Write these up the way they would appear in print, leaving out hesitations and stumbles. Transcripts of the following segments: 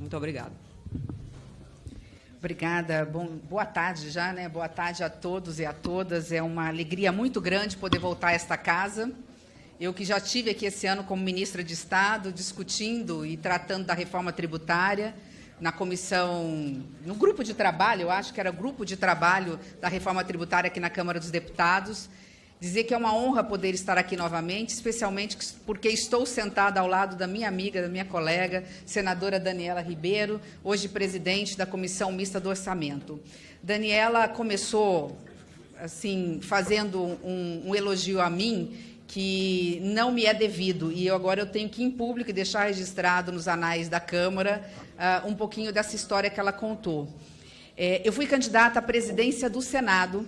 Muito obrigado. Obrigada. Boa tarde já, né? Boa tarde a todos e a todas. É uma alegria muito grande poder voltar a esta casa. Eu que já estive aqui esse ano como ministra de Estado, discutindo e tratando da reforma tributária, na comissão, no grupo de trabalho, eu acho que era grupo de trabalho da reforma tributária aqui na Câmara dos Deputados. Dizer que é uma honra poder estar aqui novamente, especialmente porque estou sentada ao lado da minha amiga, da minha colega, senadora Daniela Ribeiro, hoje presidente da Comissão Mista do Orçamento. Daniela começou, assim, fazendo um elogio a mim, que não me é devido, e agora eu tenho que ir em público e deixar registrado nos anais da Câmara um pouquinho dessa história que ela contou. Eu fui candidata à presidência do Senado.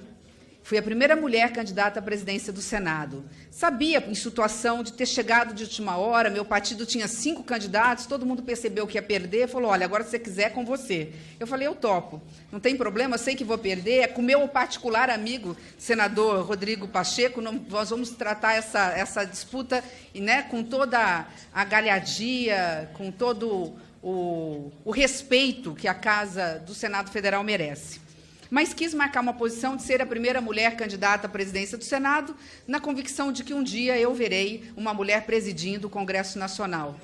Fui a primeira mulher candidata à presidência do Senado. Sabia, em situação de ter chegado de última hora, meu partido tinha 5 candidatos, todo mundo percebeu que ia perder, falou, olha, agora se você quiser, é com você. Eu falei, eu topo, não tem problema, eu sei que vou perder, é com o meu particular amigo, senador Rodrigo Pacheco, nós vamos tratar essa disputa, né, com toda a galhardia, com todo o respeito que a Casa do Senado Federal merece. Mas quis marcar uma posição de ser a primeira mulher candidata à presidência do Senado, na convicção de que um dia eu verei uma mulher presidindo o Congresso Nacional.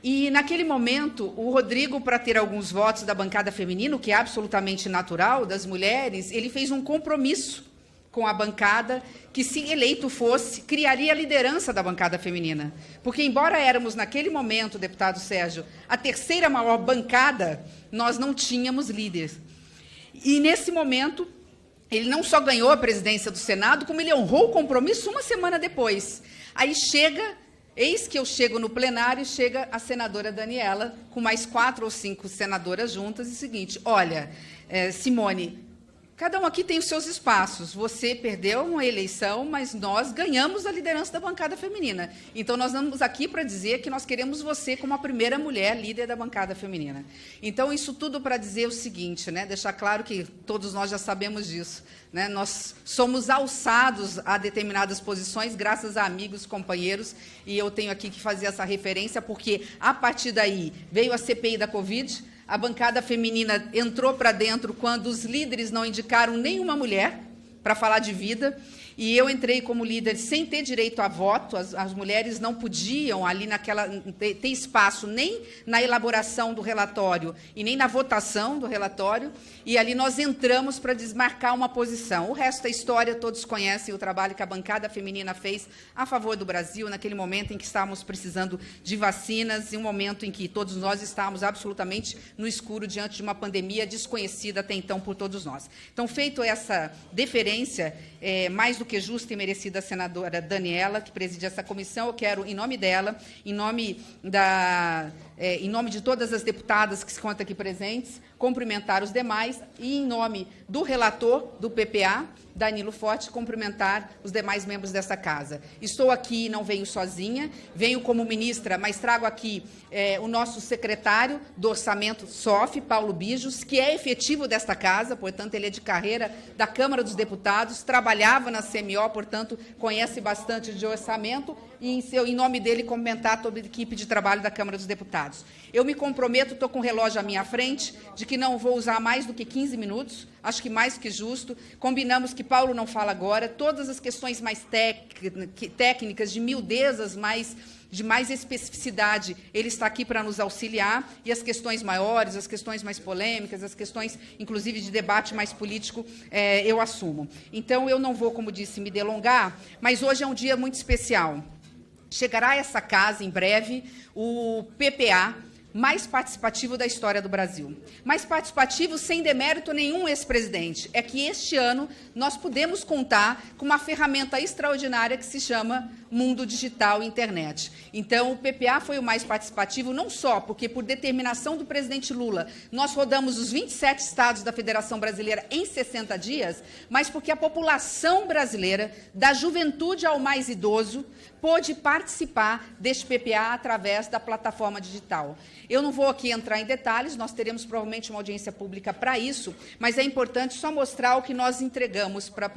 E, naquele momento, o Rodrigo, para ter alguns votos da bancada feminina, o que é absolutamente natural das mulheres, ele fez um compromisso com a bancada que, se eleito fosse, criaria a liderança da bancada feminina. Porque, embora éramos, naquele momento, deputado Sérgio, a terceira maior bancada, nós não tínhamos líderes. E, nesse momento, ele não só ganhou a presidência do Senado, como ele honrou o compromisso uma semana depois. Aí eis que eu chego no plenário, chega a senadora Daniela, com mais 4 ou 5 senadoras juntas, e o seguinte, olha, Simone, cada um aqui tem os seus espaços. Você perdeu uma eleição, mas nós ganhamos a liderança da bancada feminina. Então, nós estamos aqui para dizer que nós queremos você como a primeira mulher líder da bancada feminina. Então, isso tudo para dizer o seguinte, né? Deixar claro que todos nós já sabemos disso, né? Nós somos alçados a determinadas posições graças a amigos, companheiros, e eu tenho aqui que fazer essa referência, porque, a partir daí, veio a CPI da Covid. A bancada feminina entrou para dentro quando os líderes não indicaram nenhuma mulher para falar de vida, e eu entrei como líder sem ter direito a voto. As mulheres não podiam ali ter espaço nem na elaboração do relatório e nem na votação do relatório, e ali nós entramos para desmarcar uma posição. O resto da história, todos conhecem o trabalho que a bancada feminina fez a favor do Brasil, naquele momento em que estávamos precisando de vacinas, e um momento em que todos nós estávamos absolutamente no escuro diante de uma pandemia desconhecida até então por todos nós. Então, feito essa deferência, mais do que justa e merecida a senadora Daniela, que preside essa comissão, eu quero, em nome dela, em nome de todas as deputadas que se contam aqui presentes, cumprimentar os demais e, em nome do relator do PPA, Danilo Forte, cumprimentar os demais membros dessa casa. Estou aqui, não venho sozinha, venho como ministra, mas trago aqui o nosso secretário do Orçamento, SOF, Paulo Bijos, que é efetivo desta casa, portanto, ele é de carreira da Câmara dos Deputados, trabalhava na CMO, portanto, conhece bastante de orçamento, e, em nome dele, cumprimentar toda a equipe de trabalho da Câmara dos Deputados. Eu me comprometo, estou com o relógio à minha frente, de que não vou usar mais do que 15 minutos, acho que mais que justo. Combinamos que Paulo não fala agora, todas as questões mais técnicas, de miudezas, de mais especificidade, ele está aqui para nos auxiliar, e as questões maiores, as questões mais polêmicas, as questões, inclusive, de debate mais político, eu assumo. Então, eu não vou, como disse, me delongar, mas hoje é um dia muito especial. Chegará a essa casa, em breve, o PPA, mais participativo da história do Brasil. Mais participativo sem demérito nenhum, ex-presidente. É que este ano nós podemos contar com uma ferramenta extraordinária que se chama mundo digital e internet. Então, o PPA foi o mais participativo, não só porque, por determinação do presidente Lula, nós rodamos os 27 estados da Federação Brasileira em 60 dias, mas porque a população brasileira, da juventude ao mais idoso, pôde participar deste PPA através da plataforma digital. Eu não vou aqui entrar em detalhes, nós teremos provavelmente uma audiência pública para isso, mas é importante só mostrar o que nós entregamos para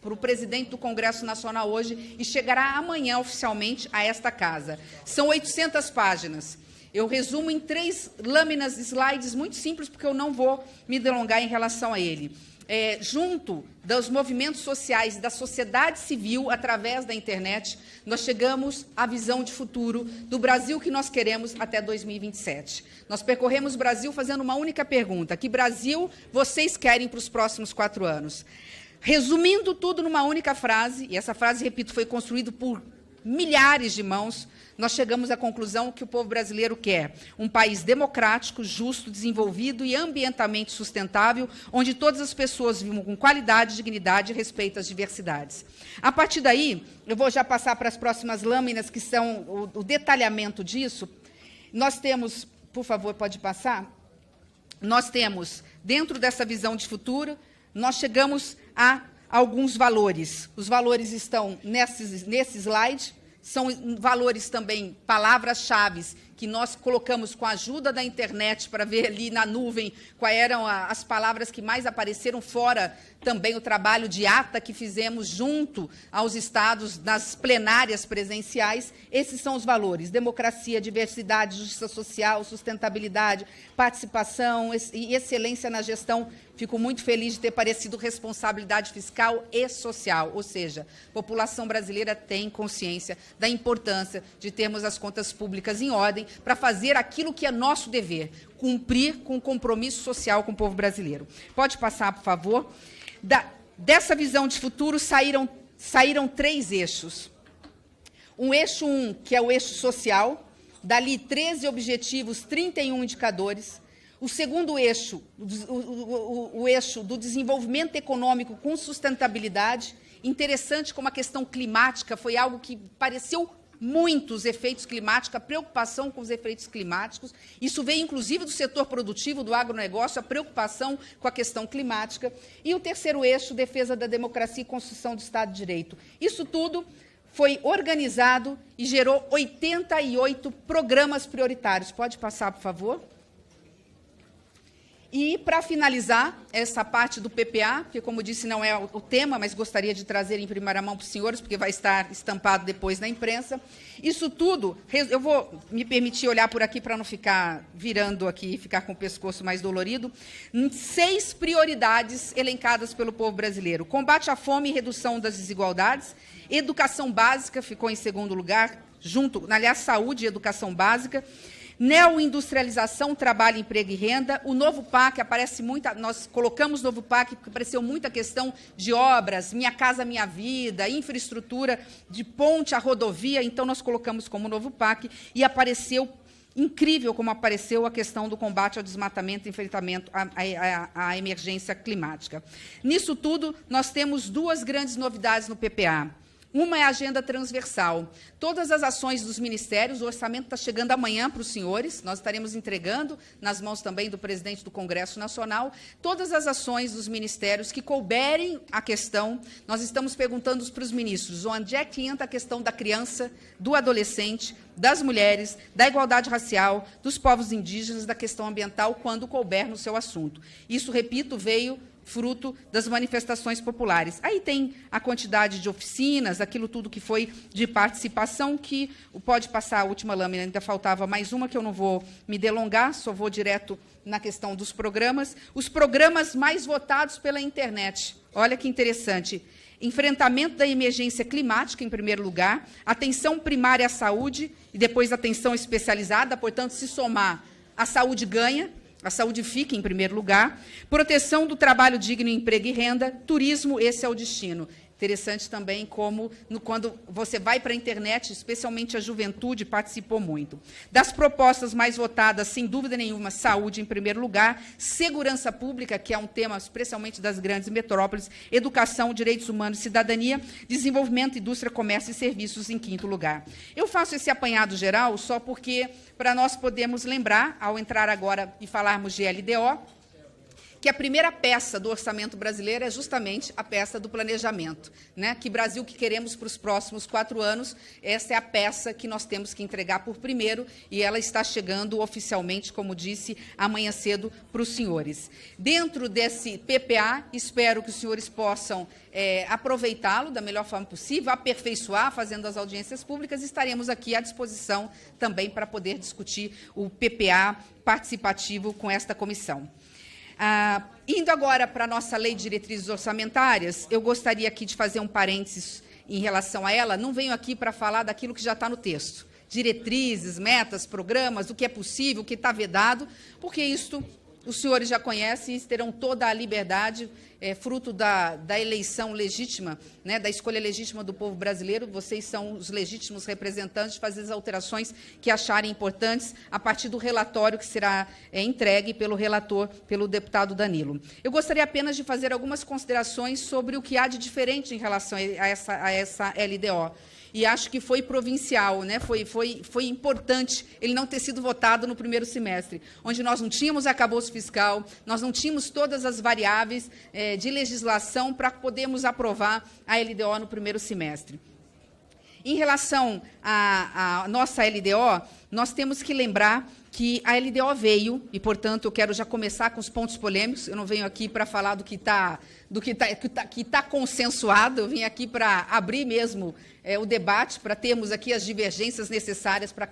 o presidente do Congresso Nacional hoje, e chegará amanhã oficialmente a esta casa. São 800 páginas. Eu resumo em 3 lâminas, slides muito simples, porque eu não vou me delongar em relação a ele. Junto dos movimentos sociais, da sociedade civil, através da internet, nós chegamos à visão de futuro do Brasil que nós queremos até 2027. Nós percorremos o Brasil fazendo uma única pergunta: que Brasil vocês querem para os próximos 4 anos? Resumindo tudo numa única frase, e essa frase, repito, foi construída por milhares de mãos, nós chegamos à conclusão que o povo brasileiro quer um país democrático, justo, desenvolvido e ambientalmente sustentável, onde todas as pessoas vivam com qualidade, dignidade e respeito às diversidades. A partir daí, eu vou já passar para as próximas lâminas, que são o detalhamento disso. Nós temos, por favor, pode passar? Nós temos, dentro dessa visão de futuro, nós chegamos a alguns valores. Os valores estão nesse slide. São valores também, palavras-chave, que nós colocamos com a ajuda da internet para ver ali na nuvem quais eram as palavras que mais apareceram, fora também o trabalho de ata que fizemos junto aos estados nas plenárias presenciais. Esses são os valores: democracia, diversidade, justiça social, sustentabilidade, participação e excelência na gestão. Fico muito feliz de ter aparecido responsabilidade fiscal e social, ou seja, a população brasileira tem consciência da importância de termos as contas públicas em ordem para fazer aquilo que é nosso dever, cumprir com o compromisso social com o povo brasileiro. Pode passar, por favor? Dessa visão de futuro saíram 3 eixos. Um eixo 1, que é o eixo social, dali 13 objetivos, 31 indicadores. O segundo eixo, o eixo do desenvolvimento econômico com sustentabilidade. Interessante como a questão climática foi algo que pareceu muito os efeitos climáticos, a preocupação com os efeitos climáticos. Isso veio, inclusive, do setor produtivo, do agronegócio, a preocupação com a questão climática. E o terceiro eixo, defesa da democracia e construção do Estado de Direito. Isso tudo foi organizado e gerou 88 programas prioritários. Pode passar, por favor? E, para finalizar essa parte do PPA, que, como disse, não é o tema, mas gostaria de trazer em primeira mão para os senhores, porque vai estar estampado depois na imprensa. Isso tudo, eu vou me permitir olhar por aqui para não ficar virando aqui, ficar com o pescoço mais dolorido. 6 prioridades elencadas pelo povo brasileiro: combate à fome e redução das desigualdades, educação básica ficou em segundo lugar, aliás, saúde e educação básica, neoindustrialização, trabalho, emprego e renda. O novo PAC, aparece muita, nós colocamos novo PAC porque apareceu muita questão de obras, Minha Casa Minha Vida, infraestrutura, de ponte à rodovia, então nós colocamos como novo PAC, e apareceu, incrível como apareceu, a questão do combate ao desmatamento e enfrentamento à emergência climática. Nisso tudo, nós temos 2 grandes novidades no PPA. Uma é a agenda transversal. Todas as ações dos ministérios, o orçamento está chegando amanhã para os senhores, nós estaremos entregando, nas mãos também do presidente do Congresso Nacional, todas as ações dos ministérios que couberem a questão. Nós estamos perguntando para os ministros onde é que entra a questão da criança, do adolescente, das mulheres, da igualdade racial, dos povos indígenas, da questão ambiental, quando couber no seu assunto. Isso, repito, veio fruto das manifestações populares. Aí tem a quantidade de oficinas, aquilo tudo que foi de participação, que pode passar a última lâmina, ainda faltava mais uma, que eu não vou me delongar, só vou direto na questão dos programas. Os programas mais votados pela internet. Olha que interessante. Enfrentamento da emergência climática, em primeiro lugar, atenção primária à saúde e depois atenção especializada, portanto, se somar, a saúde ganha, a saúde fica em primeiro lugar, proteção do trabalho digno, emprego e renda, turismo, esse é o destino. Interessante também como, quando você vai para a internet, especialmente a juventude, participou muito. Das propostas mais votadas, sem dúvida nenhuma, saúde em primeiro lugar, segurança pública, que é um tema especialmente das grandes metrópoles, educação, direitos humanos e cidadania, desenvolvimento, indústria, comércio e serviços em quinto lugar. Eu faço esse apanhado geral só porque, para nós podermos lembrar, ao entrar agora e falarmos de LDO, que a primeira peça do orçamento brasileiro é justamente a peça do planejamento, né? Que Brasil que queremos para os próximos 4 anos, essa é a peça que nós temos que entregar por primeiro, e ela está chegando oficialmente, como disse, amanhã cedo para os senhores. Dentro desse PPA, espero que os senhores possam aproveitá-lo da melhor forma possível, aperfeiçoar, fazendo as audiências públicas, e estaremos aqui à disposição também para poder discutir o PPA participativo com esta comissão. Indo agora para a nossa Lei de Diretrizes Orçamentárias, eu gostaria aqui de fazer um parênteses em relação a ela. Não venho aqui para falar daquilo que já está no texto. Diretrizes, metas, programas, o que é possível, o que está vedado, porque isto os senhores já conhecem e terão toda a liberdade, fruto da eleição legítima, né, da escolha legítima do povo brasileiro. Vocês são os legítimos representantes de fazer as alterações que acharem importantes a partir do relatório que será entregue pelo relator, pelo deputado Danilo. Eu gostaria apenas de fazer algumas considerações sobre o que há de diferente em relação a essa LDO. E acho que foi provincial, né? Foi importante ele não ter sido votado no primeiro semestre, onde nós não tínhamos arcabouço fiscal, nós não tínhamos todas as variáveis de legislação para podermos aprovar a LDO no primeiro semestre. Em relação à nossa LDO, nós temos que lembrar que a LDO veio, e, portanto, eu quero já começar com os pontos polêmicos. Eu não venho aqui para falar do que está consensuado, eu vim aqui para abrir mesmo o debate, para termos aqui as divergências necessárias para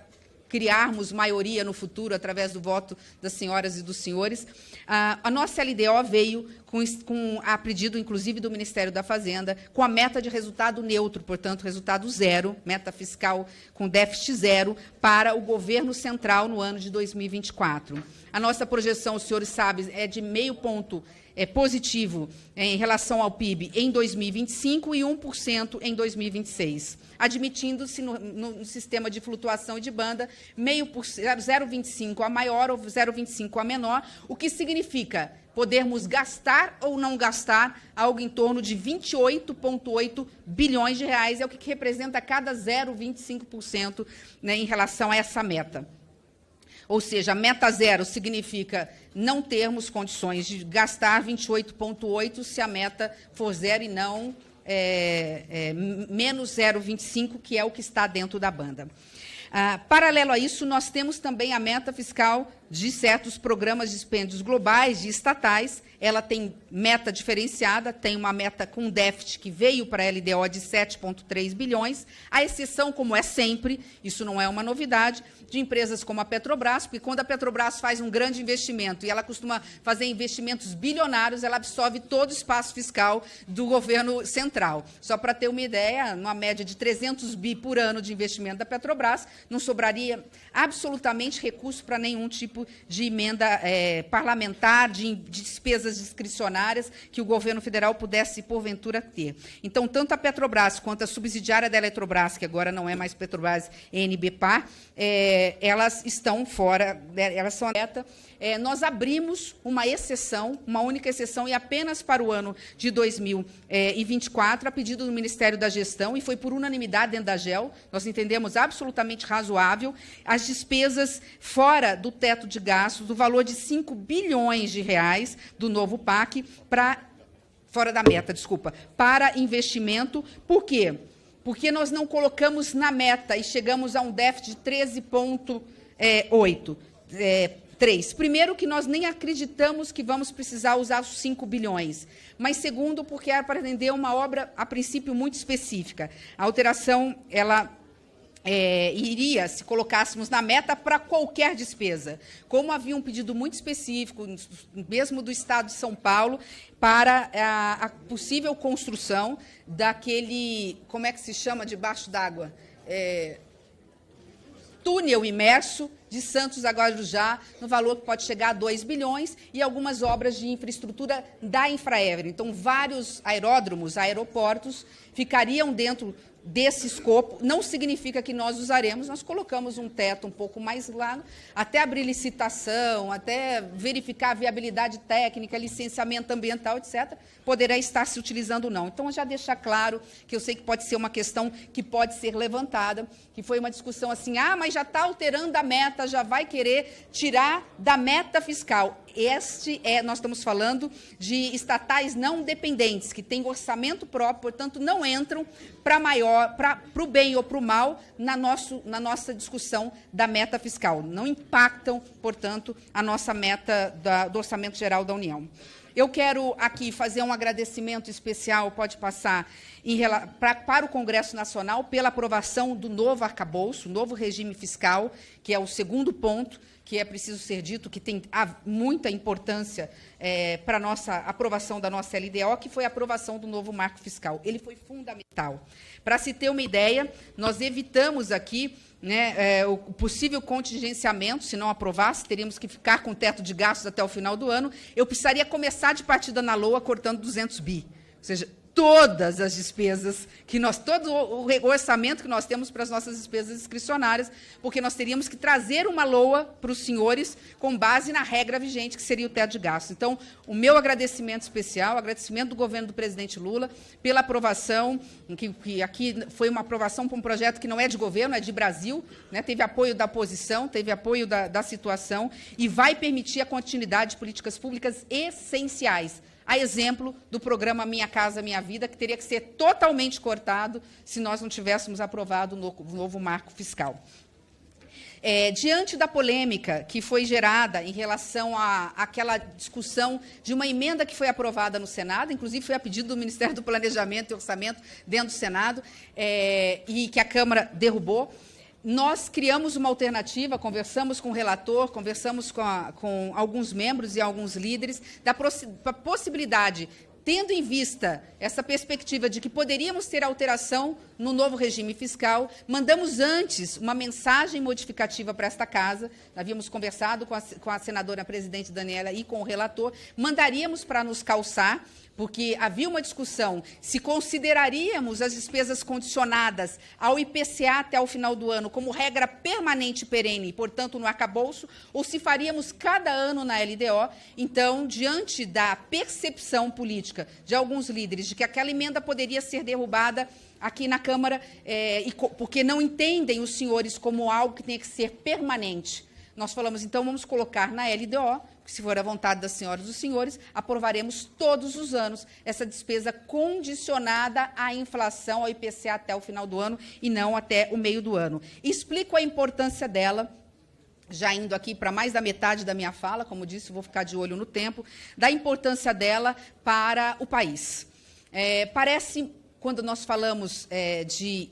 criarmos maioria no futuro através do voto das senhoras e dos senhores. A nossa LDO veio a pedido, inclusive, do Ministério da Fazenda, com a meta de resultado neutro, portanto, resultado zero, meta fiscal com déficit zero, para o governo central no ano de 2024. A nossa projeção, os senhores sabem, é de 0,5 ponto positivo em relação ao PIB em 2025 e 1% em 2026, admitindo-se no sistema de flutuação e de banda 0,25 a maior ou 0,25 a menor, o que significa podermos gastar ou não gastar algo em torno de 28,8 bilhões de reais, é o que representa cada 0,25%, né, em relação a essa meta. Ou seja, a meta zero significa não termos condições de gastar 28,8 se a meta for zero e não menos 0,25, que é o que está dentro da banda. Paralelo a isso, nós temos também a meta fiscal de certos programas de dispêndios globais, de estatais. Ela tem meta diferenciada, tem uma meta com déficit que veio para a LDO de 7,3 bilhões, a exceção, como é sempre, isso não é uma novidade, de empresas como a Petrobras, porque quando a Petrobras faz um grande investimento, e ela costuma fazer investimentos bilionários, ela absorve todo o espaço fiscal do governo central. Só para ter uma ideia, numa média de 300 bi por ano de investimento da Petrobras, não sobraria absolutamente recurso para nenhum tipo de emenda parlamentar, de despesas discricionárias que o governo federal pudesse, porventura, ter. Então, tanto a Petrobras quanto a subsidiária da Eletrobras, que agora não é mais Petrobras, ENBPar, elas estão fora, elas são alerta. Nós abrimos uma exceção, uma única exceção, e apenas para o ano de 2024, a pedido do Ministério da Gestão, e foi por unanimidade dentro da AGEL, nós entendemos absolutamente razoável, as despesas fora do teto de gastos, do valor de 5 bilhões de reais do novo PAC, fora da meta, desculpa, para investimento. Por quê? Porque nós não colocamos na meta e chegamos a um déficit de 13,8. Primeiro, que nós nem acreditamos que vamos precisar usar os 5 bilhões. Mas, segundo, porque é para atender uma obra, a princípio, muito específica. A alteração, ela iria, se colocássemos na meta, para qualquer despesa. Como havia um pedido muito específico, mesmo do Estado de São Paulo, para a possível construção daquele, como é que se chama, debaixo d'água? Túnel imerso de Santos a Guarujá, no valor que pode chegar a 2 bilhões, e algumas obras de infraestrutura da Infraero. Então, vários aeródromos, aeroportos, ficariam dentro desse escopo. Não significa que nós usaremos, nós colocamos um teto um pouco mais largo, até abrir licitação, até verificar a viabilidade técnica, licenciamento ambiental, etc., poderá estar se utilizando ou não. Então, já deixar claro que eu sei que pode ser uma questão que pode ser levantada, que foi uma discussão assim, mas já está alterando a meta, já vai querer tirar da meta fiscal. nós estamos falando de estatais não dependentes, que têm orçamento próprio, portanto, não entram para o bem ou para o mal na nossa discussão da meta fiscal. Não impactam, portanto, a nossa meta do Orçamento Geral da União. Eu quero aqui fazer um agradecimento especial, pode passar, para o Congresso Nacional pela aprovação do novo arcabouço, novo regime fiscal, que é o segundo ponto, que é preciso ser dito, que tem muita importância para a nossa aprovação da nossa LDO, que foi a aprovação do novo marco fiscal. Ele foi fundamental. Para se ter uma ideia, nós evitamos aqui o possível contingenciamento. Se não aprovasse, teríamos que ficar com teto de gastos até o final do ano. Eu precisaria começar de partida na LOA cortando 200 bi. Ou seja, todas as despesas todo o orçamento que nós temos para as nossas despesas discricionárias, porque nós teríamos que trazer uma LOA para os senhores com base na regra vigente, que seria o teto de gastos. Então, o meu agradecimento especial, agradecimento do governo do presidente Lula pela aprovação, que aqui foi uma aprovação para um projeto que não é de governo, é de Brasil, teve apoio da oposição, teve apoio da situação, e vai permitir a continuidade de políticas públicas essenciais, a exemplo do programa Minha Casa Minha Vida, que teria que ser totalmente cortado se nós não tivéssemos aprovado o novo marco fiscal. Diante da polêmica que foi gerada em relação àquela discussão de uma emenda que foi aprovada no Senado, inclusive foi a pedido do Ministério do Planejamento e Orçamento dentro do Senado, e que a Câmara derrubou, nós criamos uma alternativa, conversamos com o relator, conversamos com alguns membros e alguns líderes, da possibilidade, tendo em vista essa perspectiva de que poderíamos ter alteração no novo regime fiscal, mandamos antes uma mensagem modificativa para esta Casa, havíamos conversado com a senadora presidente Daniela e com o relator, mandaríamos para nos calçar, porque havia uma discussão se consideraríamos as despesas condicionadas ao IPCA até o final do ano como regra permanente e perene, portanto, no arcabouço, ou se faríamos cada ano na LDO. Então, diante da percepção política de alguns líderes de que aquela emenda poderia ser derrubada aqui na Câmara, porque não entendem os senhores como algo que tem que ser permanente, nós falamos, então, vamos colocar na LDO, que, se for a vontade das senhoras e dos senhores, aprovaremos todos os anos essa despesa condicionada à inflação, ao IPCA até o final do ano e não até o meio do ano. Explico a importância dela, já indo aqui para mais da metade da minha fala, como disse, vou ficar de olho no tempo, da importância dela para o país. Parece, quando nós falamos de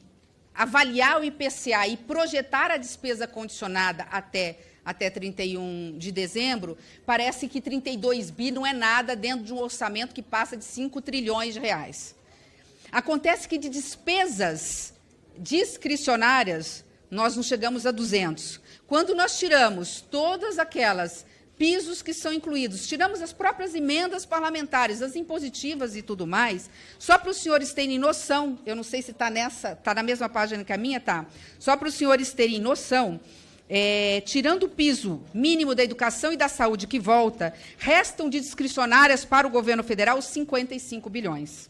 avaliar o IPCA e projetar a despesa condicionada até 31 de dezembro, parece que 32 bi não é nada dentro de um orçamento que passa de 5 trilhões de reais. Acontece que de despesas discricionárias, nós não chegamos a 200. Quando nós tiramos todas aquelas pisos que são incluídos, tiramos as próprias emendas parlamentares, as impositivas e tudo mais, só para os senhores terem noção, eu não sei se está na mesma página que a minha, tá? Só para os senhores terem noção, tirando o piso mínimo da educação e da saúde que volta, restam de discricionárias para o governo federal 55 bilhões.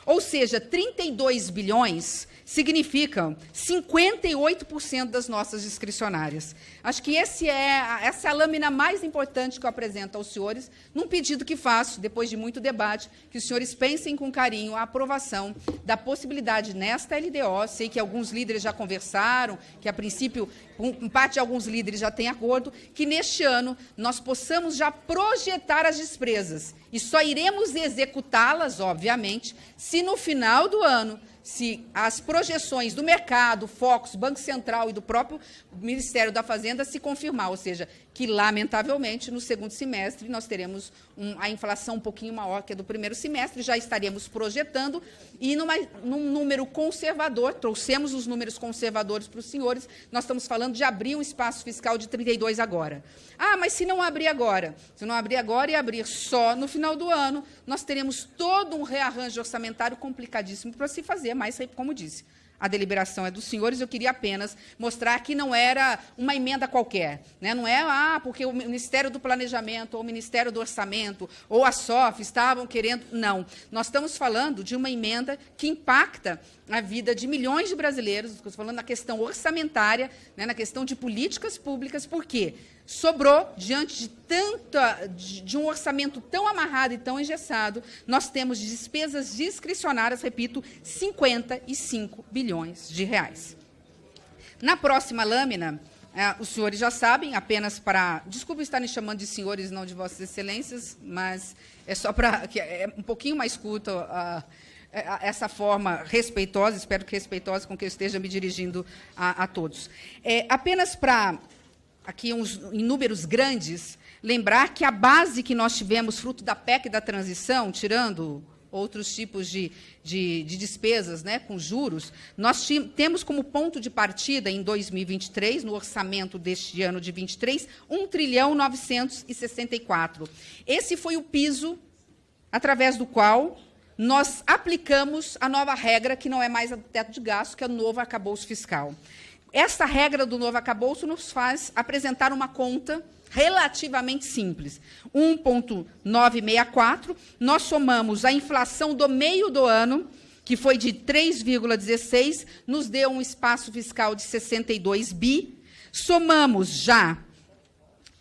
Ou seja, 32 bilhões significam 58% das nossas discricionárias. Acho que essa é a lâmina mais importante que eu apresento aos senhores, num pedido que faço, depois de muito debate, que os senhores pensem com carinho a aprovação da possibilidade nesta LDO. Sei que alguns líderes já conversaram, que, a princípio, parte de alguns líderes já tem acordo, que neste ano nós possamos já projetar as despesas e só iremos executá-las, obviamente, se no final do ano, se as projeções do mercado, Focus, Banco Central e do próprio Ministério da Fazenda se confirmar, ou seja, que, lamentavelmente, no segundo semestre nós teremos a inflação um pouquinho maior que a do primeiro semestre, já estaremos projetando, e num número conservador, trouxemos os números conservadores para os senhores, nós estamos falando de abrir um espaço fiscal de 32 agora. Ah, mas se não abrir agora? Se não abrir agora e abrir só no final do ano, nós teremos todo um rearranjo orçamentário complicadíssimo para se fazer, mas, como disse, a deliberação é dos senhores. Eu queria apenas mostrar que não era uma emenda qualquer, né? Não é porque o Ministério do Planejamento, ou o Ministério do Orçamento, ou a SOF estavam querendo. Não. Nós estamos falando de uma emenda que impacta a vida de milhões de brasileiros, estamos falando na questão orçamentária, né, na questão de políticas públicas. Por quê? Sobrou, diante de um orçamento tão amarrado e tão engessado, nós temos despesas discricionárias, repito, 55 bilhões de reais. Na próxima lâmina, os senhores já sabem, apenas para... Desculpe estar me chamando de senhores, não de vossas excelências, mas é só para... É um pouquinho mais curto essa forma respeitosa, espero que respeitosa com que eu esteja me dirigindo a todos. Apenas para... aqui em números grandes, lembrar que a base que nós tivemos, fruto da PEC da transição, tirando outros tipos de despesas, né, com juros, nós temos como ponto de partida, em 2023, no orçamento deste ano de 23, 1.964 trilhão. Esse foi o piso através do qual nós aplicamos a nova regra, que não é mais a do teto de gasto, que é o novo arcabouço fiscal. Essa regra do novo arcabouço nos faz apresentar uma conta relativamente simples. 1,964, nós somamos a inflação do meio do ano, que foi de 3,16, nos deu um espaço fiscal de 62 bi. Somamos já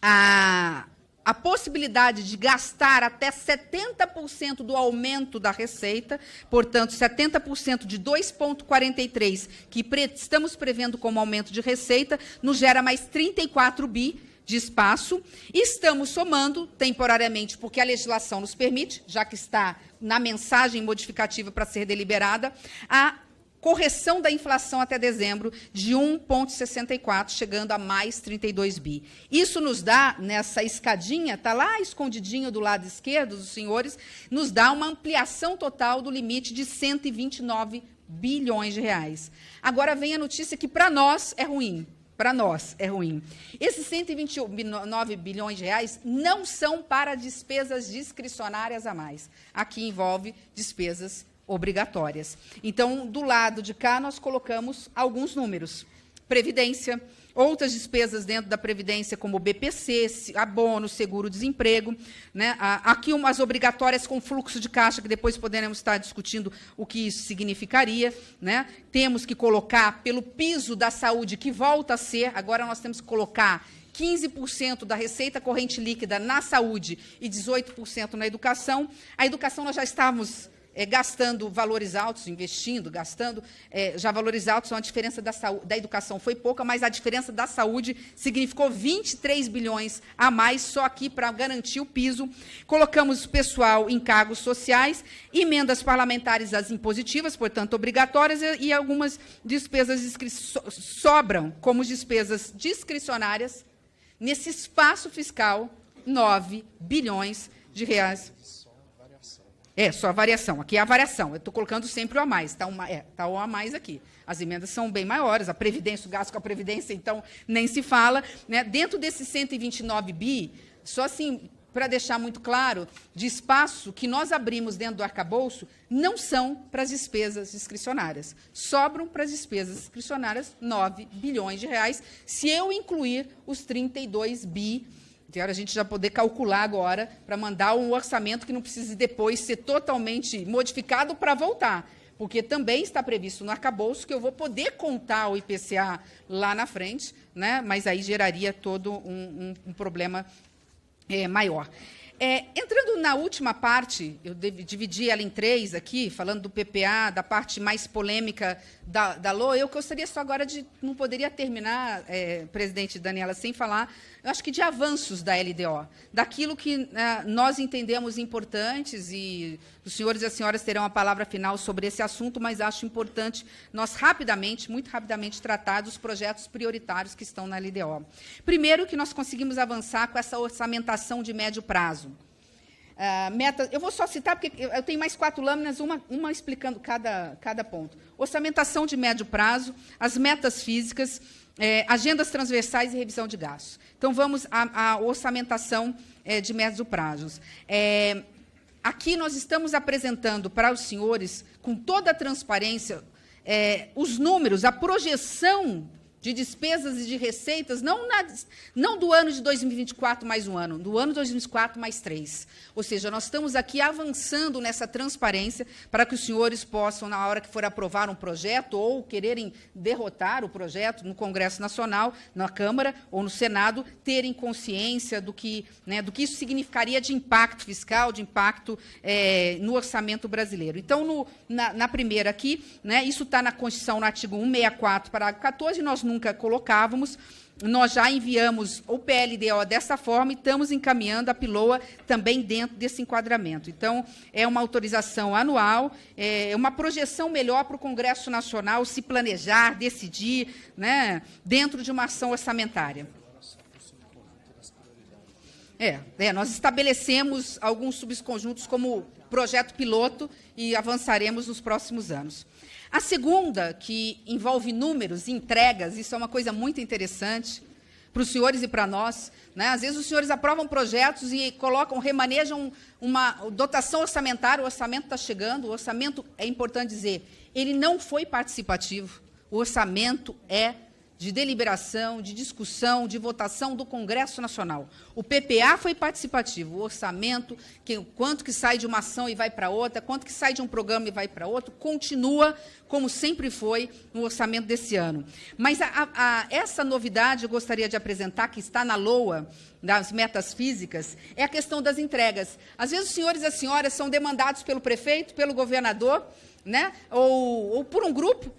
a possibilidade de gastar até 70% do aumento da receita, portanto, 70% de 2,43, que estamos prevendo como aumento de receita, nos gera mais 34 bi de espaço. Estamos somando, temporariamente, porque a legislação nos permite, já que está na mensagem modificativa para ser deliberada, a correção da inflação até dezembro de 1,64, chegando a mais 32 bi. Isso nos dá, nessa escadinha, está lá escondidinho do lado esquerdo dos senhores, nos dá uma ampliação total do limite de 129 bilhões de reais. Agora vem a notícia que, para nós, é ruim. Para nós, é ruim. Esses 129 bilhões de reais não são para despesas discricionárias a mais. Aqui envolve despesas obrigatórias. Então, do lado de cá, nós colocamos alguns números. Previdência, outras despesas dentro da Previdência, como BPC, abono, seguro-desemprego. Né? Aqui umas obrigatórias com fluxo de caixa, que depois poderemos estar discutindo o que isso significaria. Né? Temos que colocar pelo piso da saúde, que volta a ser, agora nós temos que colocar 15% da receita corrente líquida na saúde e 18% na educação. A educação nós já estávamos gastando valores altos, investindo, gastando já valores altos, então a diferença da educação foi pouca, mas a diferença da saúde significou 23 bilhões a mais, só aqui para garantir o piso. Colocamos o pessoal em cargos sociais, emendas parlamentares as impositivas, portanto, obrigatórias, e algumas despesas sobram como despesas discricionárias, nesse espaço fiscal, 9 bilhões de reais. Só a variação. Aqui é a variação. Eu estou colocando sempre o a mais. Está o a mais aqui. As emendas são bem maiores. A Previdência, o gasto com a Previdência, então, nem se fala. Né? Dentro desses 129 bi, só assim, para deixar muito claro, de espaço que nós abrimos dentro do arcabouço, não são para as despesas discricionárias. Sobram para as despesas discricionárias 9 bilhões de reais, se eu incluir os 32 bi. A gente já poder calcular agora para mandar um orçamento que não precise depois ser totalmente modificado para voltar, porque também está previsto no arcabouço que eu vou poder contar o IPCA lá na frente, né? Mas aí geraria todo um problema maior. Entrando na última parte, eu dividi ela em 3 aqui, falando do PPA, da parte mais polêmica da LOA. Eu gostaria só agora de... Não poderia terminar, presidente Daniela, sem falar, eu acho que de avanços da LDO, daquilo que nós entendemos importantes, e os senhores e as senhoras terão a palavra final sobre esse assunto, mas acho importante nós rapidamente, muito rapidamente, tratar dos projetos prioritários que estão na LDO. Primeiro, que nós conseguimos avançar com essa orçamentação de médio prazo. Eu vou só citar, porque eu tenho mais 4 lâminas, uma explicando cada ponto. Orçamentação de médio prazo, as metas físicas, agendas transversais e revisão de gastos. Então, vamos à orçamentação de médio prazos. Aqui nós estamos apresentando para os senhores, com toda a transparência, os números, a projeção de despesas e de receitas, não do ano de 2024 mais um ano, do ano de 2024 mais 3. Ou seja, nós estamos aqui avançando nessa transparência para que os senhores possam, na hora que for aprovar um projeto ou quererem derrotar o projeto no Congresso Nacional, na Câmara ou no Senado, terem consciência do que isso significaria de impacto fiscal, de impacto no orçamento brasileiro. Então, na primeira aqui, isso está na Constituição, no artigo 164, parágrafo 14, nós nunca colocávamos, nós já enviamos o PLDO dessa forma e estamos encaminhando a PILOA também dentro desse enquadramento. Então, é uma autorização anual, é uma projeção melhor para o Congresso Nacional se planejar, decidir, dentro de uma ação orçamentária. Nós estabelecemos alguns subconjuntos como projeto piloto e avançaremos nos próximos anos. A segunda, que envolve números e entregas, isso é uma coisa muito interessante para os senhores e para nós. Às vezes os senhores aprovam projetos e remanejam uma dotação orçamentária, o orçamento está chegando, o orçamento, é importante dizer, ele não foi participativo, o orçamento é de deliberação, de discussão, de votação do Congresso Nacional. O PPA foi participativo, o orçamento, quanto que sai de uma ação e vai para outra, quanto que sai de um programa e vai para outro, continua como sempre foi no orçamento desse ano. Mas essa novidade eu gostaria de apresentar, que está na LOA, das metas físicas, é a questão das entregas. Às vezes os senhores e as senhoras são demandados pelo prefeito, pelo governador, ou por um grupo,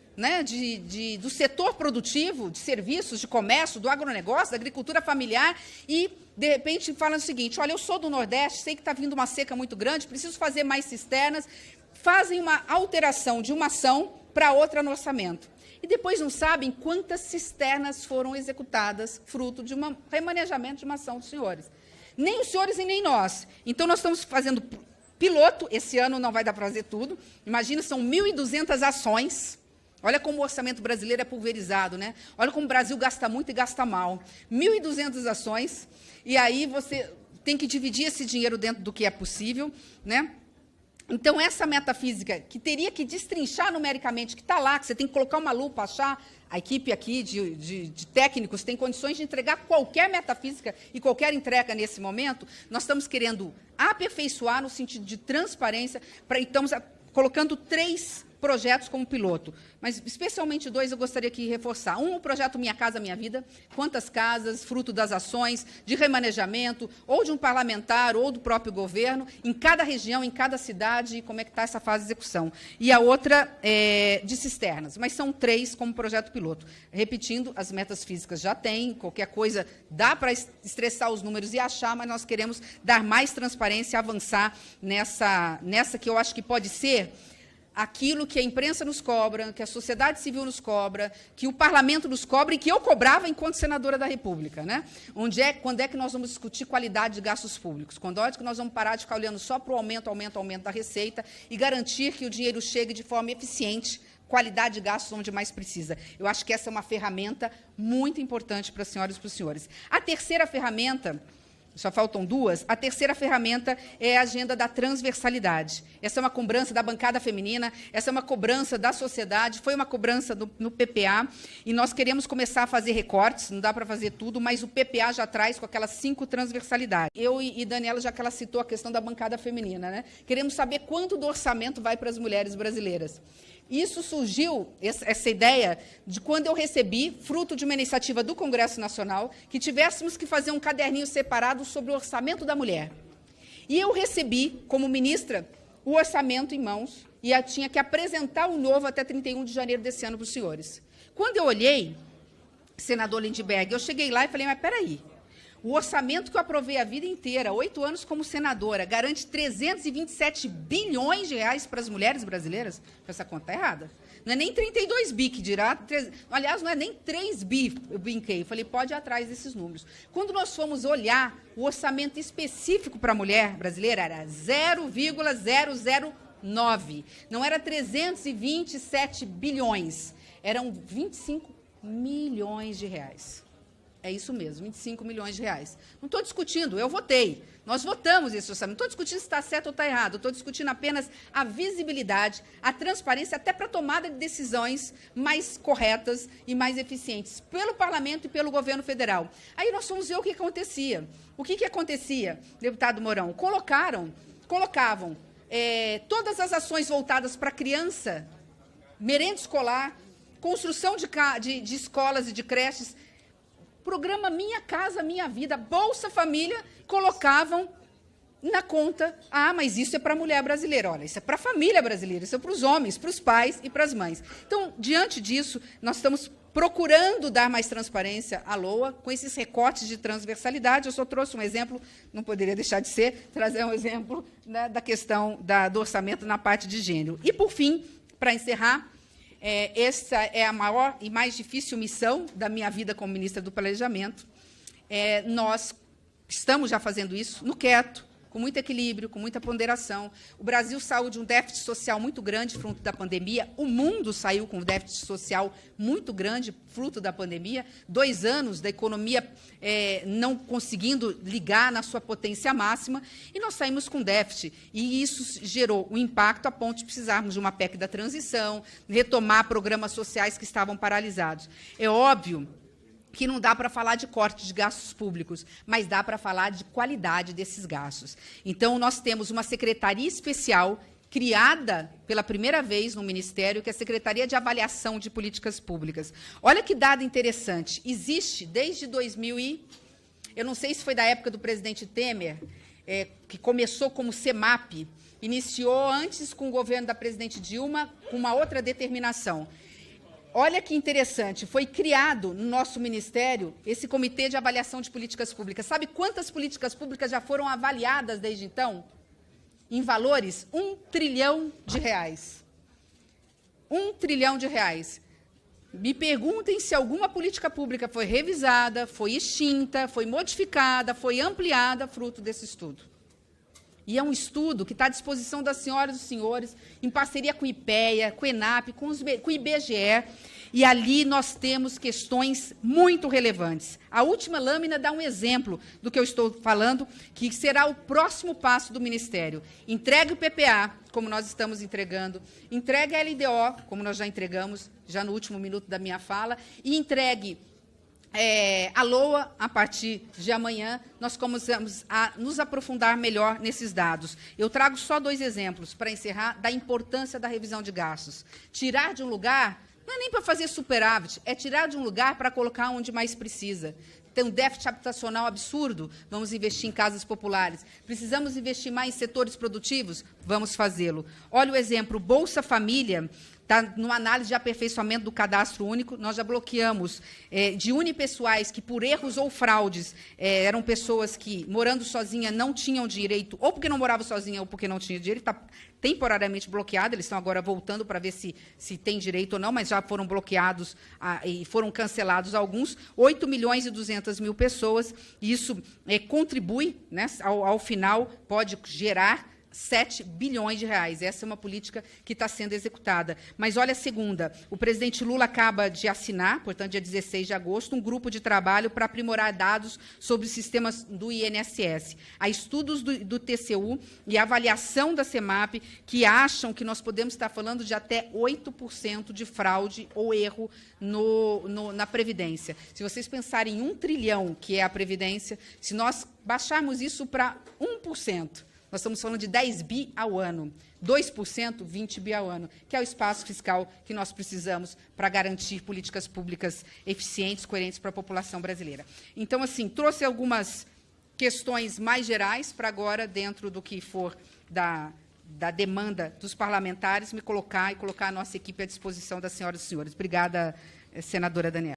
do setor produtivo, de serviços, de comércio, do agronegócio, da agricultura familiar, e, de repente, falam o seguinte: olha, eu sou do Nordeste, sei que está vindo uma seca muito grande, preciso fazer mais cisternas, fazem uma alteração de uma ação para outra no orçamento. E depois não sabem quantas cisternas foram executadas, fruto de um remanejamento de uma ação dos senhores. Nem os senhores e nem nós. Então, nós estamos fazendo piloto, esse ano não vai dar para fazer tudo, imagina, são 1.200 ações. Olha como o orçamento brasileiro é pulverizado, Olha como o Brasil gasta muito e gasta mal. 1.200 ações, e aí você tem que dividir esse dinheiro dentro do que é possível, Então, essa metafísica, que teria que destrinchar numericamente, que está lá, que você tem que colocar uma lupa, achar, a equipe aqui de técnicos tem condições de entregar qualquer metafísica e qualquer entrega nesse momento, nós estamos querendo aperfeiçoar no sentido de transparência, estamos colocando 3 projetos como piloto, mas especialmente 2 eu gostaria de reforçar. Um, o projeto Minha Casa Minha Vida, quantas casas, fruto das ações de remanejamento, ou de um parlamentar, ou do próprio governo, em cada região, em cada cidade, como é que está essa fase de execução. E a outra é de cisternas, mas são 3 como projeto piloto. Repetindo, as metas físicas já tem, qualquer coisa dá para estressar os números e achar, mas nós queremos dar mais transparência, avançar nessa que eu acho que pode ser aquilo que a imprensa nos cobra, que a sociedade civil nos cobra, que o parlamento nos cobra e que eu cobrava enquanto senadora da República. Quando é que nós vamos discutir qualidade de gastos públicos? Quando é que nós vamos parar de ficar olhando só para o aumento da receita e garantir que o dinheiro chegue de forma eficiente, qualidade de gastos onde mais precisa? Eu acho que essa é uma ferramenta muito importante para as senhoras e para os senhores. A terceira ferramenta, só faltam 2, a terceira ferramenta é a agenda da transversalidade. Essa é uma cobrança da bancada feminina, essa é uma cobrança da sociedade, foi uma cobrança no PPA, e nós queremos começar a fazer recortes, não dá para fazer tudo, mas o PPA já traz com aquelas 5 transversalidades. Eu e Daniela, já que ela citou a questão da bancada feminina, queremos saber quanto do orçamento vai para as mulheres brasileiras. Isso surgiu, essa ideia, de quando eu recebi, fruto de uma iniciativa do Congresso Nacional, que tivéssemos que fazer um caderninho separado sobre o orçamento da mulher. E eu recebi, como ministra, o orçamento em mãos, e eu tinha que apresentar o novo até 31 de janeiro desse ano para os senhores. Quando eu olhei, senador Lindbergh, eu cheguei lá e falei, mas espera aí, o orçamento que eu aprovei a vida inteira, 8 anos como senadora, garante 327 bilhões de reais para as mulheres brasileiras? Essa conta está errada. Não é nem 32 bi que dirá, aliás, não é nem 3 bi, eu brinquei. Falei, pode ir atrás desses números. Quando nós fomos olhar, o orçamento específico para a mulher brasileira era 0,009. Não era 327 bilhões, eram 25 milhões de reais. É isso mesmo, 25 milhões de reais. Não estou discutindo, eu votei. Nós votamos esse orçamento. Não estou discutindo se está certo ou está errado. Estou discutindo apenas a visibilidade, a transparência, até para a tomada de decisões mais corretas e mais eficientes pelo Parlamento e pelo governo federal. Aí nós fomos ver o que acontecia. O que acontecia, deputado Mourão? Colocavam todas as ações voltadas para a criança, merenda escolar, construção de escolas e de creches, programa Minha Casa Minha Vida, Bolsa Família, colocavam na conta, mas isso é para a mulher brasileira. Olha, isso é para a família brasileira, isso é para os homens, para os pais e para as mães. Então, diante disso, nós estamos procurando dar mais transparência à LOA, com esses recortes de transversalidade. Eu só trouxe um exemplo, não poderia deixar de ser, trazer um exemplo, né, da questão do orçamento na parte de gênero. E, por fim, para encerrar, essa é a maior e mais difícil missão da minha vida como ministra do Planejamento. Nós estamos já fazendo isso no quieto, com muito equilíbrio, com muita ponderação. O Brasil saiu de um déficit social muito grande, fruto da pandemia. O mundo saiu com um déficit social muito grande, fruto da pandemia. 2 anos da economia não conseguindo ligar na sua potência máxima, e nós saímos com déficit. E isso gerou um impacto a ponto de precisarmos de uma PEC da transição, retomar programas sociais que estavam paralisados. É óbvio que não dá para falar de corte de gastos públicos, mas dá para falar de qualidade desses gastos. Então, nós temos uma secretaria especial criada pela primeira vez no Ministério, que é a Secretaria de Avaliação de Políticas Públicas. Olha que dado interessante. Existe desde 2000 eu não sei se foi da época do presidente Temer, que começou como CEMAP, iniciou antes com o governo da presidente Dilma, com uma outra determinação. Olha que interessante, foi criado no nosso Ministério esse Comitê de Avaliação de Políticas Públicas. Sabe quantas políticas públicas já foram avaliadas desde então? Em valores, R$1 trilhão. R$1 trilhão. Me perguntem se alguma política pública foi revisada, foi extinta, foi modificada, foi ampliada, fruto desse estudo. E é um estudo que está à disposição das senhoras e dos senhores, em parceria com o IPEA, com o ENAP, com o IBGE, e ali nós temos questões muito relevantes. A última lâmina dá um exemplo do que eu estou falando, que será o próximo passo do Ministério. Entregue o PPA, como nós estamos entregando, entregue a LDO, como nós já entregamos, já no último minuto da minha fala, e entregue a LOA, a partir de amanhã, nós começamos a nos aprofundar melhor nesses dados. Eu trago só 2 exemplos, para encerrar, da importância da revisão de gastos. Tirar de um lugar, não é nem para fazer superávit, é tirar de um lugar para colocar onde mais precisa. Tem um déficit habitacional absurdo, vamos investir em casas populares. Precisamos investir mais em setores produtivos? Vamos fazê-lo. Olha o exemplo, Bolsa Família, está numa análise de aperfeiçoamento do cadastro único, nós já bloqueamos de unipessoais que, por erros ou fraudes, eram pessoas que, morando sozinha, não tinham direito, ou porque não moravam sozinha, ou porque não tinham direito, está temporariamente bloqueado, eles estão agora voltando para ver se tem direito ou não, mas já foram bloqueados e foram cancelados alguns, 8.200.000 pessoas, e isso contribui, né, ao final, pode gerar 7 bilhões de reais. Essa é uma política que está sendo executada. Mas olha a segunda. O presidente Lula acaba de assinar, portanto, dia 16 de agosto, um grupo de trabalho para aprimorar dados sobre os sistemas do INSS. Há estudos do TCU e avaliação da CEMAP que acham que nós podemos estar falando de até 8% de fraude ou erro na Previdência. Se vocês pensarem em 1 trilhão, que é a Previdência, se nós baixarmos isso para 1%, nós estamos falando de 10 bi ao ano, 2%, 20 bi ao ano, que é o espaço fiscal que nós precisamos para garantir políticas públicas eficientes, coerentes para a população brasileira. Então, assim, trouxe algumas questões mais gerais para agora, dentro do que for da demanda dos parlamentares, me colocar e colocar a nossa equipe à disposição das senhoras e senhores. Obrigada, senadora Daniela.